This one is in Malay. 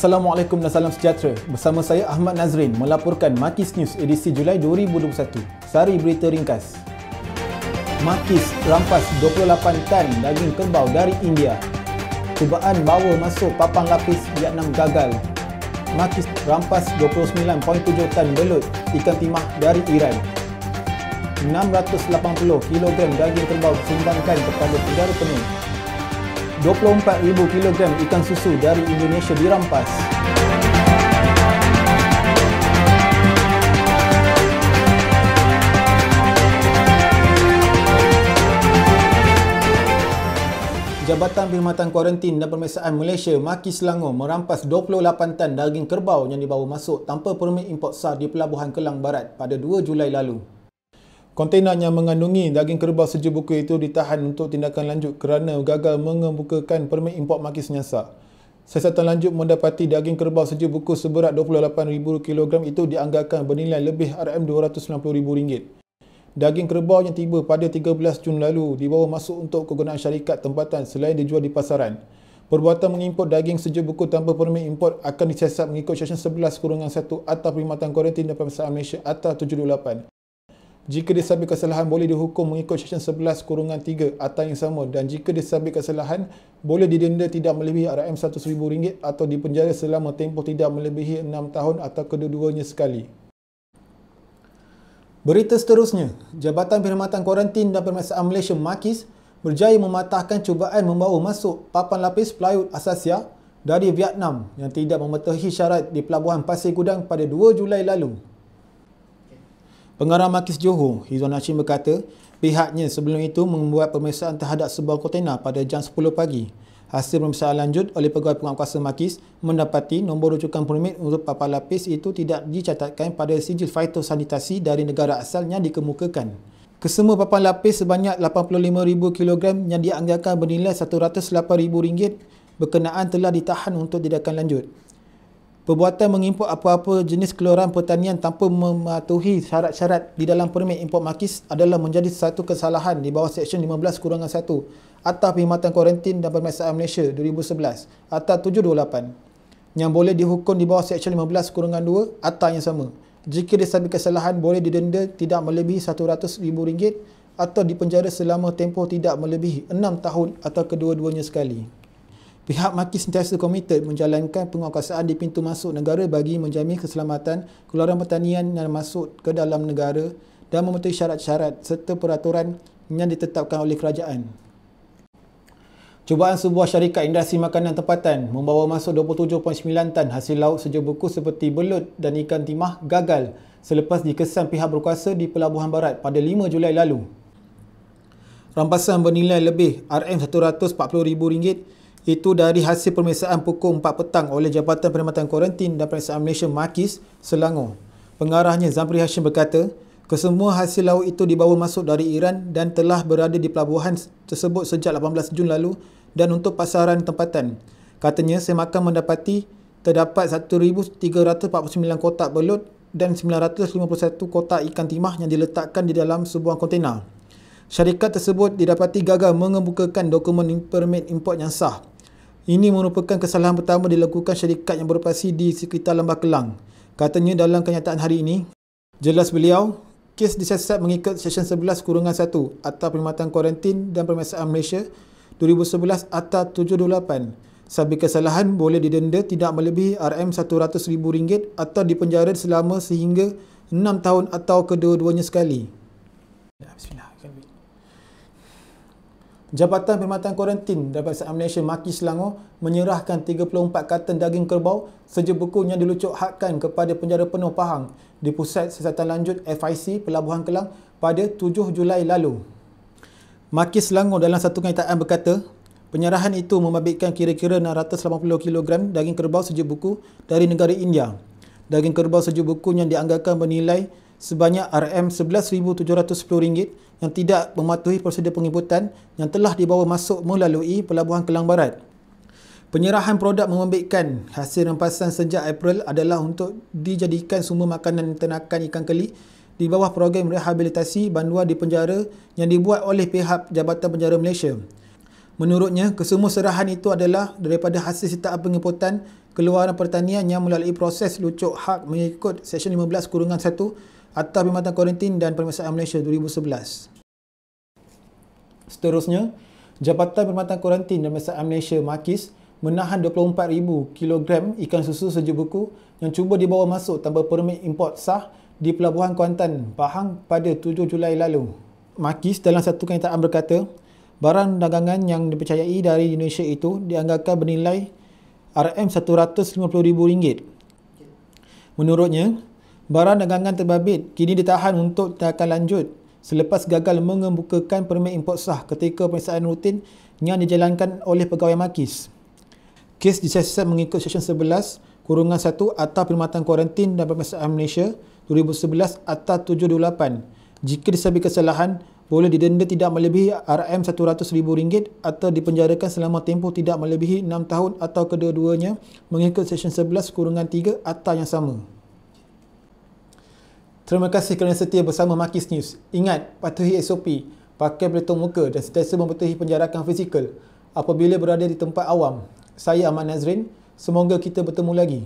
Assalamualaikum dan salam sejahtera. Bersama saya Ahmad Nazrin melaporkan Makis News edisi Julai 2021. Sari berita ringkas. Makis rampas 28 tan daging kerbau dari India. Cubaan bawa masuk papan lapis Vietnam gagal. Makis rampas 29.7 tan belut ikan timah dari Iran. 680 kg daging kerbau disumbangkan kepada penjara penuh. 24,000 kg ikan susu dari Indonesia dirampas. Jabatan Perkhidmatan Kuarantin dan Pemeriksaan Malaysia Makis Selangor merampas 28 tan daging kerbau yang dibawa masuk tanpa permit import sah di Pelabuhan Kelang Barat pada 2 Julai lalu. Kontainer yang mengandungi daging kerbau sejuk buku itu ditahan untuk tindakan lanjut kerana gagal mengemukakan permit import Makis Nyasa. Siasatan lanjut mendapati daging kerbau sejuk buku seberat 28,000 kg itu dianggarkan bernilai lebih RM290,000. Daging kerbau yang tiba pada 13 Jun lalu dibawa masuk untuk kegunaan syarikat tempatan selain dijual di pasaran. Perbuatan mengimport daging sejuk buku tanpa permit import akan disiasat mengikut Seksyen 11-1 Akta Perkhidmatan Kuarantin dan Pemeriksaan Malaysia Akta 78. Jika disabit kesalahan boleh dihukum mengikut Seksyen 11-3 Akta yang sama, dan jika disabit kesalahan boleh didenda tidak melebihi RM100,000 atau dipenjara selama tempoh tidak melebihi 6 tahun atau kedua-duanya sekali. Berita seterusnya, Jabatan Perkhidmatan Kuarantin dan Pemeriksaan Malaysia Makis berjaya mematahkan cubaan membawa masuk papan lapis plywood Asasia dari Vietnam yang tidak mematuhi syarat di Pelabuhan Pasir Gudang pada 2 Julai lalu. Pengarah Makis Johor, Hizwan Hashim berkata, pihaknya sebelum itu membuat pemeriksaan terhadap sebuah kontainer pada jam 10 pagi. Hasil pemeriksaan lanjut oleh pegawai penguatkuasa Makis mendapati nombor rujukan permit untuk papan lapis itu tidak dicatatkan pada sijil fitosanitasi dari negara asal yang dikemukakan. Kesemua papan lapis sebanyak 85,000 kg yang dianggarkan bernilai RM108,000 berkenaan telah ditahan untuk tindakan lanjut. Perbuatan mengimport apa-apa jenis keluaran pertanian tanpa mematuhi syarat-syarat di dalam permit import Makis adalah menjadi satu kesalahan di bawah Seksyen 15-1 Akta Perkhidmatan Kuarantin dan Pemeriksaan Malaysia 2011 Akta 728 yang boleh dihukum di bawah Seksyen 15-2 Akta yang sama. Jika disabit kesalahan boleh didenda tidak melebihi RM100,000 atau dipenjara selama tempoh tidak melebihi 6 tahun atau kedua-duanya sekali. Pihak Makis sentiasa komited menjalankan penguatkuasaan di pintu masuk negara bagi menjamin keselamatan keluaran pertanian yang masuk ke dalam negara dan mematuhi syarat-syarat serta peraturan yang ditetapkan oleh kerajaan. Cubaan sebuah syarikat industri makanan tempatan membawa masuk 27.9 tan hasil laut sejuk buku seperti belut dan ikan timah gagal selepas dikesan pihak berkuasa di Pelabuhan Barat pada 5 Julai lalu. Rampasan bernilai lebih RM140,000 itu dari hasil pemeriksaan pukul 4 petang oleh Jabatan Perkhidmatan Kuarantin dan Pemeriksaan Malaysia Makis Selangor. Pengarahnya Zamri Hashim berkata, kesemua hasil laut itu dibawa masuk dari Iran dan telah berada di pelabuhan tersebut sejak 18 Jun lalu dan untuk pasaran tempatan. Katanya, semakan mendapati terdapat 1,349 kotak belut dan 951 kotak ikan timah yang diletakkan di dalam sebuah kontainer. Syarikat tersebut didapati gagal mengemukakan dokumen permit import yang sah. Ini merupakan kesalahan pertama dilakukan syarikat yang beroperasi di sekitar Lembah Kelang. Katanya dalam kenyataan hari ini, jelas beliau, kes disiasat mengikut Seksyen 11-1 Akta Perkhidmatan Kuarantin dan Pemeriksaan Malaysia 2011 Akta 728. Sabit kesalahan boleh didenda tidak melebihi RM100,000 atau dipenjara selama sehingga 6 tahun atau kedua-duanya sekali. Bismillah. Jabatan Perkhidmatan Kuarantin dan Pemeriksaan Malaysia Makis Selangor menyerahkan 34 karton daging kerbau sejuk buku yang dilucuthakkan kepada penjara penuh Pahang di Pusat Siasatan Lanjut FIC Pelabuhan Kelang pada 7 Julai lalu. Makis Selangor dalam satu kenyataan berkata, penyerahan itu membabitkan kira-kira 680 kg daging kerbau sejuk buku dari negara India. Daging kerbau sejuk buku yang dianggarkan bernilai sebanyak RM11,710 yang tidak mematuhi prosedur pengimportan yang telah dibawa masuk melalui Pelabuhan Kelang Barat. Penyerahan produk membabitkan hasil rampasan sejak April adalah untuk dijadikan sumber makanan ternakan ikan keli di bawah program rehabilitasi bandua di penjara yang dibuat oleh pihak Jabatan Penjara Malaysia. Menurutnya, kesemua serahan itu adalah daripada hasil sitaan pengimportan keluaran pertanian yang melalui proses lucuk hak mengikut Seksyen 15-1 Akta Perkhidmatan Kuarantin dan Pemeriksaan Malaysia 2011. Seterusnya, Jabatan Perkhidmatan Kuarantin dan Pemeriksaan Malaysia MAKIS menahan 24,000 kilogram ikan susu sejuk beku yang cuba dibawa masuk tanpa permit import sah di Pelabuhan Kuantan, Pahang pada 7 Julai lalu. MAKIS dalam satu kenyataan berkata, barang dagangan yang dipercayai dari Indonesia itu dianggarkan bernilai RM150,000. Menurutnya, barang dagangan terbabit kini ditahan untuk tindakan lanjut selepas gagal mengemukakan permit import sah ketika pemeriksaan rutin yang dijalankan oleh pegawai MAKIS. Kes disiasat mengikut Seksyen 11-1 Akta Perkhidmatan Kuarantin dan Pemeriksaan Malaysia 2011 Akta 728. Jika disabit kesalahan, boleh didenda tidak melebihi RM100,000 atau dipenjarakan selama tempoh tidak melebihi 6 tahun atau kedua-duanya mengikut Seksyen 11-3 Akta yang sama. Terima kasih kerana setia bersama MAKIS News. Ingat, patuhi SOP, pakai pelitup muka dan sentiasa mematuhi penjarakan fizikal apabila berada di tempat awam. Saya Ahmad Nazrin. Semoga kita bertemu lagi.